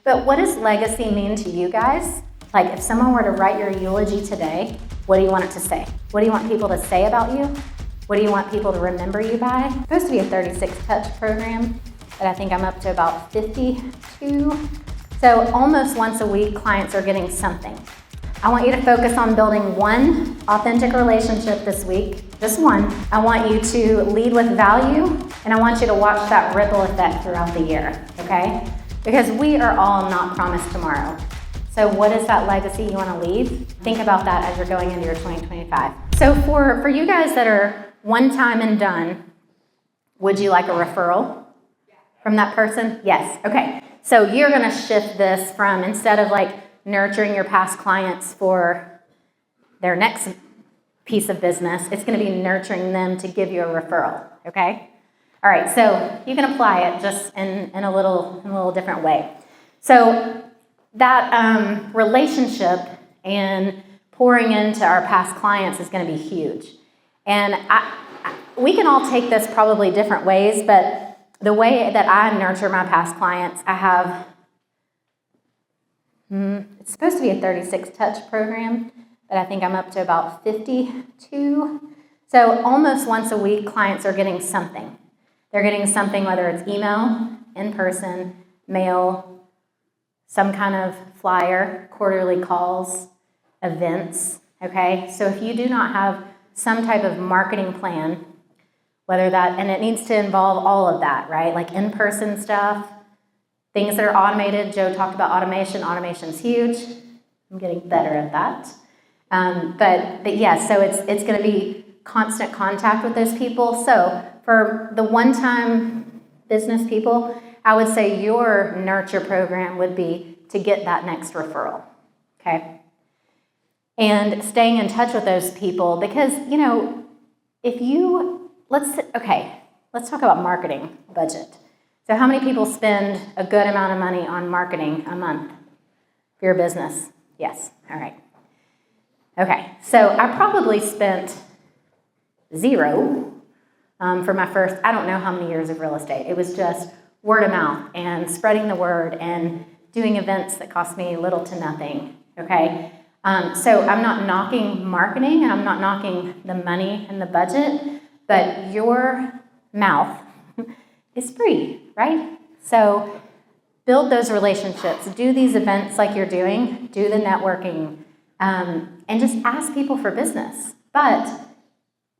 But what does legacy mean to you guys? Like if someone were to write your eulogy today, what do you want it to say? What do you want people to say about you? What do you want people to remember you by? It's supposed to be a 36 touch program, but I think I'm up to about 52. So almost once a week, clients are getting something. I want you to focus on building one authentic relationship this week, just one. I want you to lead with value, and I want you to watch that ripple effect throughout the year, okay? Because we are all not promised tomorrow. So what is that legacy you want to leave? Think about that as you're going into your 2025. So for you guys that are one time and done, would you like a referral from that person? Yes, okay. So you're going to shift this from, instead of like nurturing your past clients for their next piece of business, it's going to be nurturing them to give you a referral, okay? All right, so you can apply it just in a little different way. So that relationship and pouring into our past clients is going to be huge. And we can all take this probably different ways, but the way that I nurture my past clients, I have, it's supposed to be a 36 touch program, but I think I'm up to about 52. So almost once a week, clients are getting something. They're getting something, whether it's email, in person, mail, some kind of flyer, quarterly calls, events, okay? So if you do not have some type of marketing plan, whether that, and it needs to involve all of that, right? Like in-person stuff, things that are automated. Joe talked about automation. Automation's huge. I'm getting better at that. But yeah, so it's going to be constant contact with those people. So for the one-time business people, I would say your nurture program would be to get that next referral, okay? And staying in touch with those people because, you know, if you, let's talk about marketing budget. So how many people spend a good amount of money on marketing a month for your business? Yes, all right. Okay, so I probably spent zero for my first, I don't know how many years of real estate. It was just word of mouth and spreading the word and doing events that cost me little to nothing, okay? So I'm not knocking marketing and I'm not knocking the money and the budget, but your mouth is free, right? So build those relationships, do these events like you're doing, do the networking, and just ask people for business. But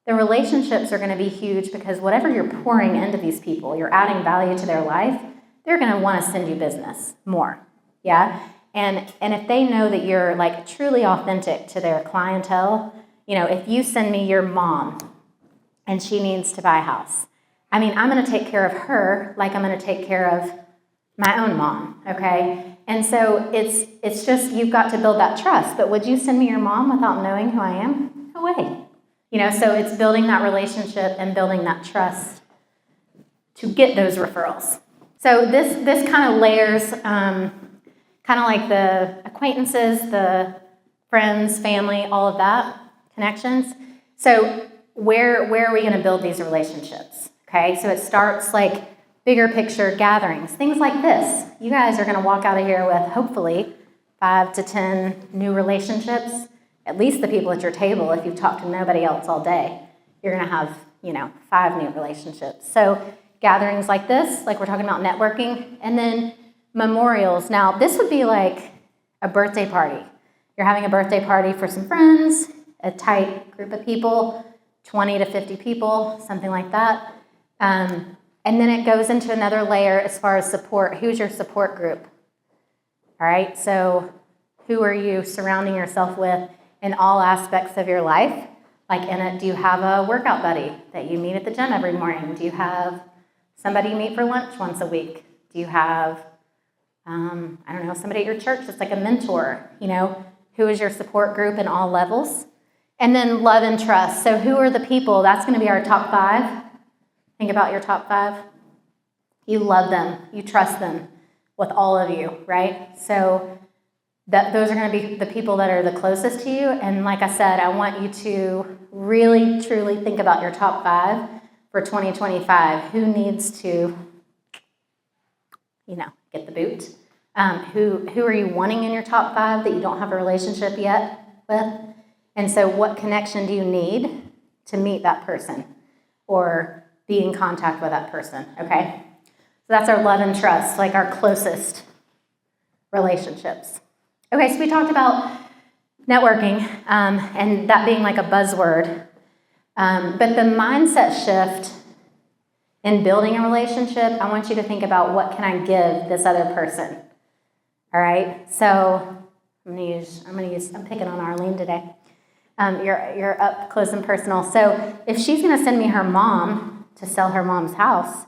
the relationships are going to be huge because whatever you're pouring into these people, you're adding value to their life, they're going to want to send you business more, yeah? And if they know that you're like truly authentic to their clientele, you know, if you send me your mom and she needs to buy a house, I mean, I'm going to take care of her like I'm going to take care of my own mom, okay? And so it's just, you've got to build that trust. But would you send me your mom without knowing who I am? No way. You know, so it's building that relationship and building that trust to get those referrals. So this kind of layers, kind of like the acquaintances, the friends, family, all of that, connections. So where are we going to build these relationships? Okay, so it starts like bigger picture gatherings, things like this. You guys are going to walk out of here with hopefully 5 to 10 new relationships. At least the people at your table, if you've talked to nobody else all day, you're going to have, 5 new relationships. So gatherings like this, like we're talking about networking, and then memorials. Now, this would be like a birthday party. You're having a birthday party for some friends, a tight group of people, 20 to 50 people, something like that. And then it goes into another layer as far as support. Who's your support group? All right, so who are you surrounding yourself with in all aspects of your life? Like in it, do you have a workout buddy that you meet at the gym every morning? Do you have somebody you meet for lunch once a week? Do you have, somebody at your church that's like a mentor? Who is your support group in all levels? And then love and trust. So who are the people? That's going to be our top 5. Think about your top 5. You love them. You trust them with all of you, right? So those are going to be the people that are the closest to you. And like I said, I want you to really, truly think about your top 5 for 2025. Who needs to, get the boot? Who are you wanting in your top 5 that you don't have a relationship yet with? And so what connection do you need to meet that person or be in contact with that person, okay? So that's our love and trust, like our closest relationships. Okay, so we talked about networking and that being like a buzzword. But the mindset shift in building a relationship, I want you to think about what can I give this other person, all right? So I'm picking on Arlene today. You're up close and personal. So if she's going to send me her mom to sell her mom's house,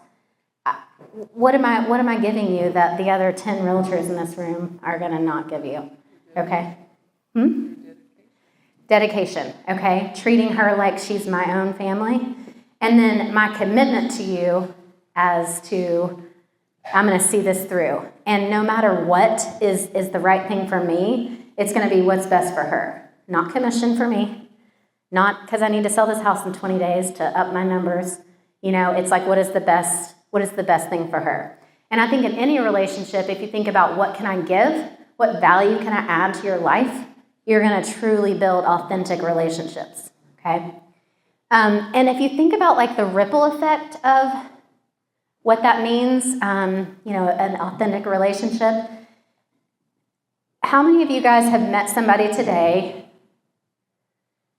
what am I giving you that the other 10 realtors in this room are going to not give you? Okay? Dedication, okay? Treating her like she's my own family. And then my commitment to you as to, I'm going to see this through. And no matter what is the right thing for me, it's going to be what's best for her. Not commission for me. Not because I need to sell this house in 20 days to up my numbers. It's like, what is the best thing for her? And I think in any relationship, if you think about what can I give, what value can I add to your life, you're going to truly build authentic relationships, okay? And if you think about like the ripple effect of what that means, an authentic relationship, how many of you guys have met somebody today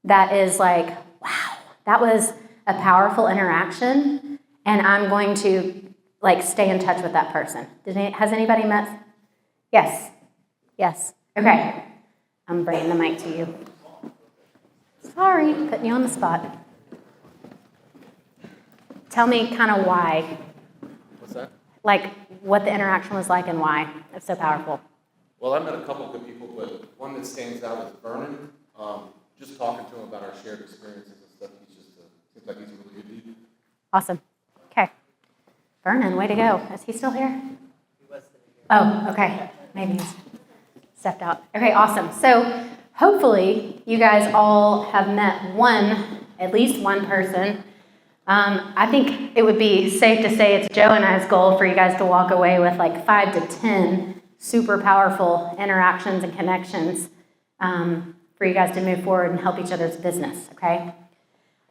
that is like, wow, that was a powerful interaction, and I'm going to like stay in touch with that person? Has anybody met? Yes. Okay. I'm bringing the mic to you. Sorry, putting you on the spot. Tell me kind of why. What's that? Like what the interaction was like and why it's so powerful. Well, I met a couple good people, but one that stands out is Vernon. Just talking to him about our shared experiences and stuff, seems like he's a really good dude. Awesome. Okay. Vernon, way to go. Is he still here? He was sitting here. Oh, okay. Maybe he's stepped out. Okay, awesome. So hopefully you guys all have met at least one person. I think it would be safe to say it's Joe and I's goal for you guys to walk away with like 5 to 10 super powerful interactions and connections for you guys to move forward and help each other's business, okay?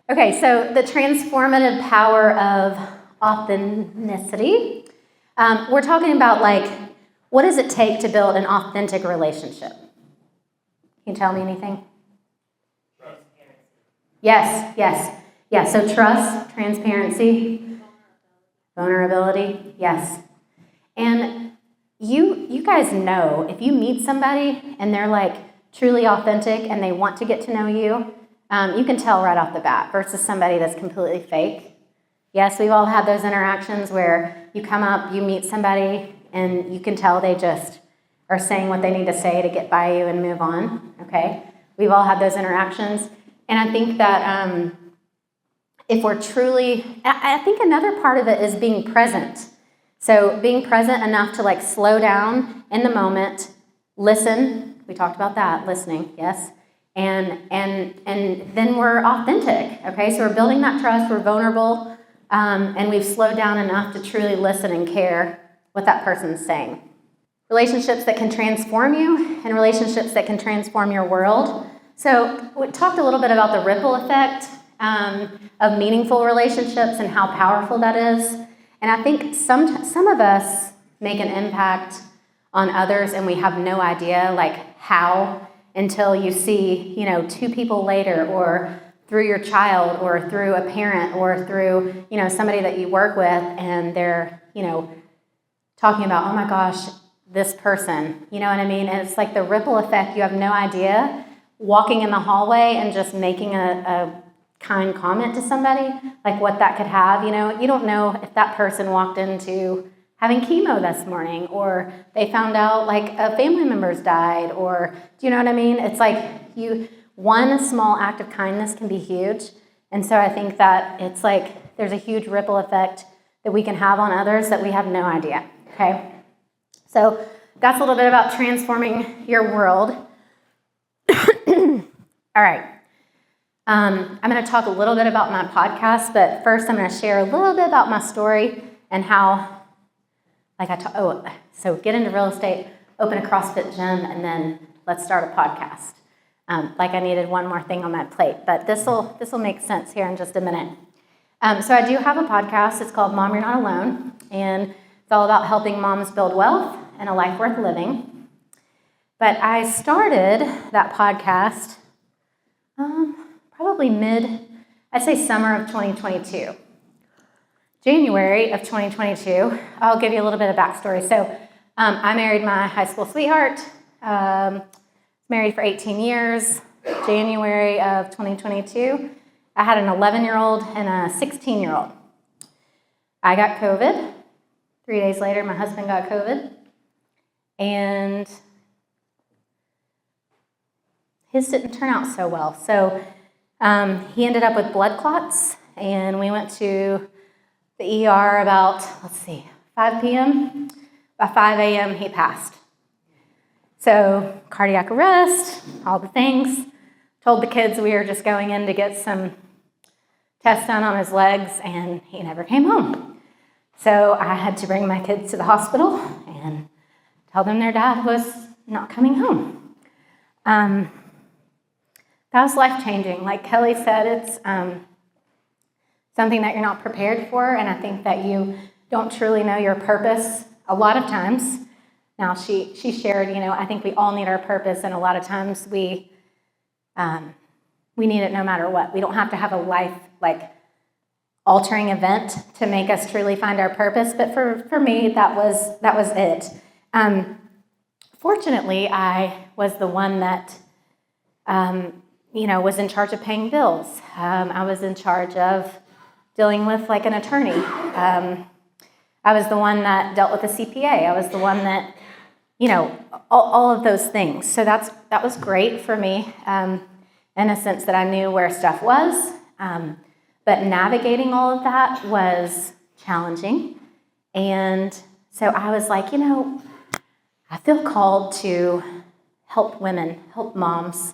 Okay, so the transformative power of authenticity. We're talking about like, what does it take to build an authentic relationship? Can you tell me anything? Transparency. Yes. So trust, transparency, vulnerability. Yes. And you guys know if you meet somebody and they're like truly authentic and they want to get to know you, you can tell right off the bat versus somebody that's completely fake. Yes, we've all had those interactions where you come up, you meet somebody, and you can tell they just are saying what they need to say to get by you and move on, okay? We've all had those interactions. And I think that if we're truly, I think another part of it is being present. So being present enough to like slow down in the moment, listen. We talked about that, listening, yes. And then we're authentic, okay? So we're building that trust, we're vulnerable, and we've slowed down enough to truly listen and care what that person's saying. Relationships that can transform you and relationships that can transform your world. So we talked a little bit about the ripple effect of meaningful relationships and how powerful that is. And I think some of us make an impact on others and we have no idea like how until you see, 2 people later or through your child or through a parent or through, somebody that you work with and they're, talking about, oh my gosh, this person, you know what I mean? And it's like the ripple effect. You have no idea. Walking in the hallway and just making a kind comment to somebody, like what that could have, you don't know if that person walked into having chemo this morning or they found out like a family member's died or, do you know what I mean? It's like one small act of kindness can be huge. And so I think that it's like there's a huge ripple effect that we can have on others that we have no idea, okay? So that's a little bit about transforming your world. All right. I'm going to talk a little bit about my podcast, but first I'm going to share a little bit about my story and how so get into real estate, open a CrossFit gym, and then let's start a podcast. Like I needed one more thing on my plate, but this will make sense here in just a minute. So I do have a podcast. It's called Mom, You're Not Alone, and it's all about helping moms build wealth and a life worth living. But I started that podcast probably I'd say summer of 2022. January of 2022, I'll give you a little bit of backstory. So I married my high school sweetheart, married for 18 years. January of 2022, I had an 11-year-old and a 16-year-old. I got COVID. 3 days later, my husband got COVID. And his didn't turn out so well. So he ended up with blood clots, and we went to the ER about, 5 p.m. By 5 a.m., he passed. So cardiac arrest, all the things. Told the kids we were just going in to get some tests done on his legs, and he never came home. So I had to bring my kids to the hospital and tell them their dad was not coming home. That was life-changing. Like Kelly said, it's something that you're not prepared for, and I think that you don't truly know your purpose a lot of times. Now, she shared, I think we all need our purpose, and a lot of times we need it no matter what. We don't have to have a life-altering event to make us truly find our purpose, but for me, that was it. Fortunately, I was the one that was in charge of paying bills. I was in charge of dealing with an attorney. I was the one that dealt with the CPA. I was the one that, all of those things. So that was great for me in a sense that I knew where stuff was. But navigating all of that was challenging. And so I was like, I feel called to help women, help moms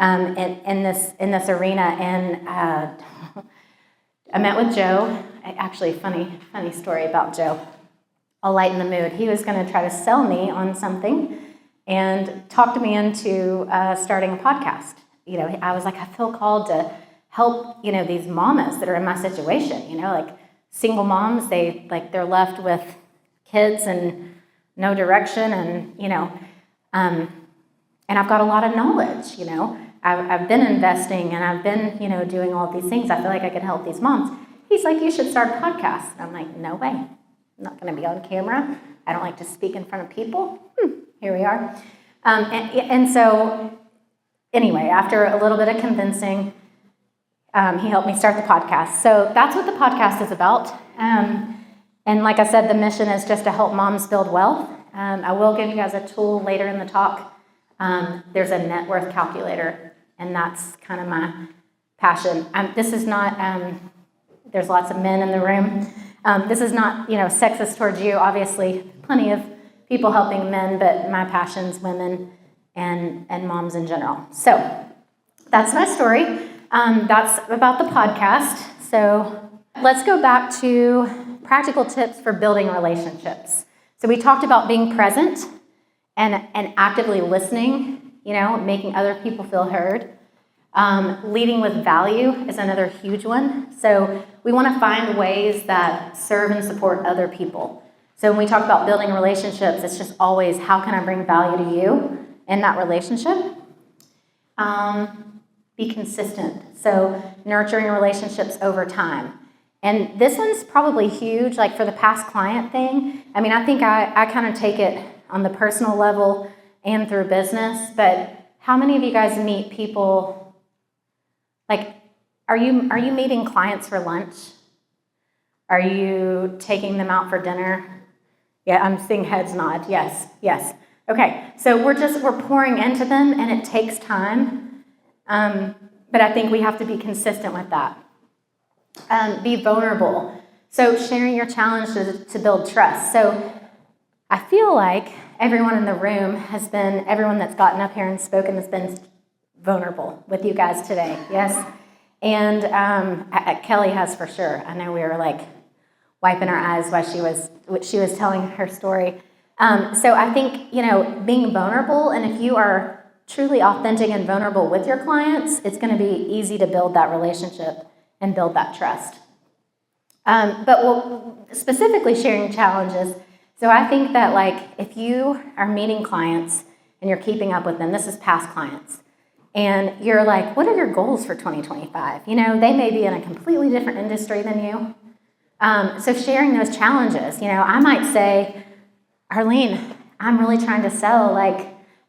in this arena. And I met with Joe. Actually, funny story about Joe. I'll lighten the mood. He was going to try to sell me on something and talked me into starting a podcast. I was like, I feel called to help, these mamas that are in my situation, single moms, they're left with kids and no direction, and and I've got a lot of knowledge, I've been investing and I've been, doing all these things. I feel like I can help these moms. He's like, you should start a podcast. And I'm like, no way. I'm not going to be on camera. I don't like to speak in front of people. Here we are. And so anyway, after a little bit of convincing, he helped me start the podcast. So that's what the podcast is about. And like I said, the mission is just to help moms build wealth. I will give you guys a tool later in the talk. There's a net worth calculator, and that's kind of my passion. This is not, there's lots of men in the room. This is not, sexist towards you. Obviously, plenty of people helping men, but my passion's women and moms in general. So that's my story. That's about the podcast. So let's go back to practical tips for building relationships. So we talked about being present and actively listening, making other people feel heard. Leading with value is another huge one. So we want to find ways that serve and support other people. So when we talk about building relationships, it's just always, how can I bring value to you in that relationship? Be consistent. So nurturing relationships over time. And this one's probably huge, for the past client thing. I mean, I think I kind of take it on the personal level and through business, but how many of you guys meet people, are you meeting clients for lunch? Are you taking them out for dinner? Yeah, I'm seeing heads nod. Yes. Okay, so we're pouring into them, and it takes time, but I think we have to be consistent with that. Be vulnerable. So sharing your challenges to build trust. So I feel like everyone in the room everyone that's gotten up here and spoken has been vulnerable with you guys today, yes? And Kelly has for sure. I know we were like, wiping her eyes while she was telling her story. So I think, being vulnerable, and if you are truly authentic and vulnerable with your clients, it's going to be easy to build that relationship and build that trust. But specifically sharing challenges. So I think that if you are meeting clients and you're keeping up with them, this is past clients, and you're like, what are your goals for 2025? They may be in a completely different industry than you. So sharing those challenges, I might say, Arlene, I'm really trying to sell,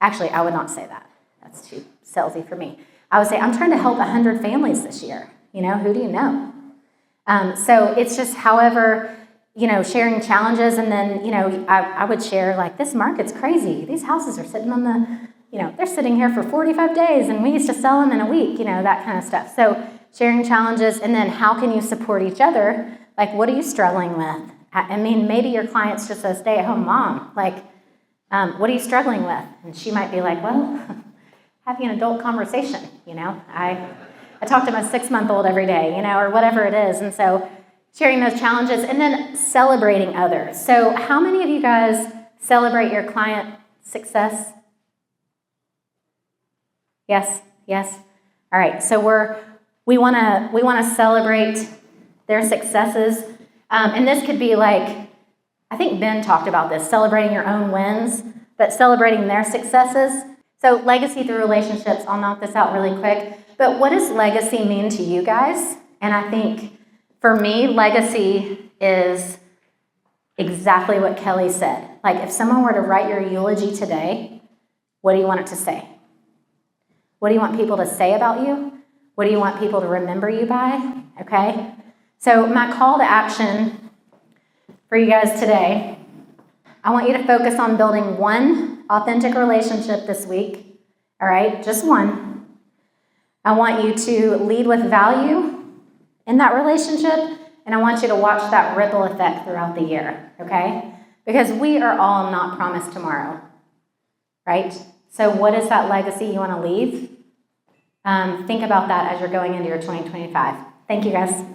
actually, I would not say that. That's too salesy for me. I would say, I'm trying to help 100 families this year. Who do you know? So it's just however, sharing challenges, and then, I would share, this market's crazy. These houses are sitting on they're sitting here for 45 days, and we used to sell them in a week, that kind of stuff. So sharing challenges, and then how can you support each other? What are you struggling with? Maybe your client's just a stay-at-home mom. What are you struggling with? And she might be like, well, having an adult conversation, I talk to my 6-month-old every day, or whatever it is. And so sharing those challenges, and then celebrating others. So how many of you guys celebrate your client success? Yes? All right, so we want to celebrate their successes. And this could be I think Ben talked about this, celebrating your own wins, but celebrating their successes. So legacy through relationships, I'll knock this out really quick. But what does legacy mean to you guys? And I think for me, legacy is exactly what Kelly said. If someone were to write your eulogy today, what do you want it to say? What do you want people to say about you? What do you want people to remember you by? Okay? So my call to action for you guys today, I want you to focus on building one authentic relationship this week. All right? Just one. I want you to lead with value in that relationship, and I want you to watch that ripple effect throughout the year, okay? Because we are all not promised tomorrow, right? So what is that legacy you want to leave? Think about that as you're going into your 2025. Thank you, guys.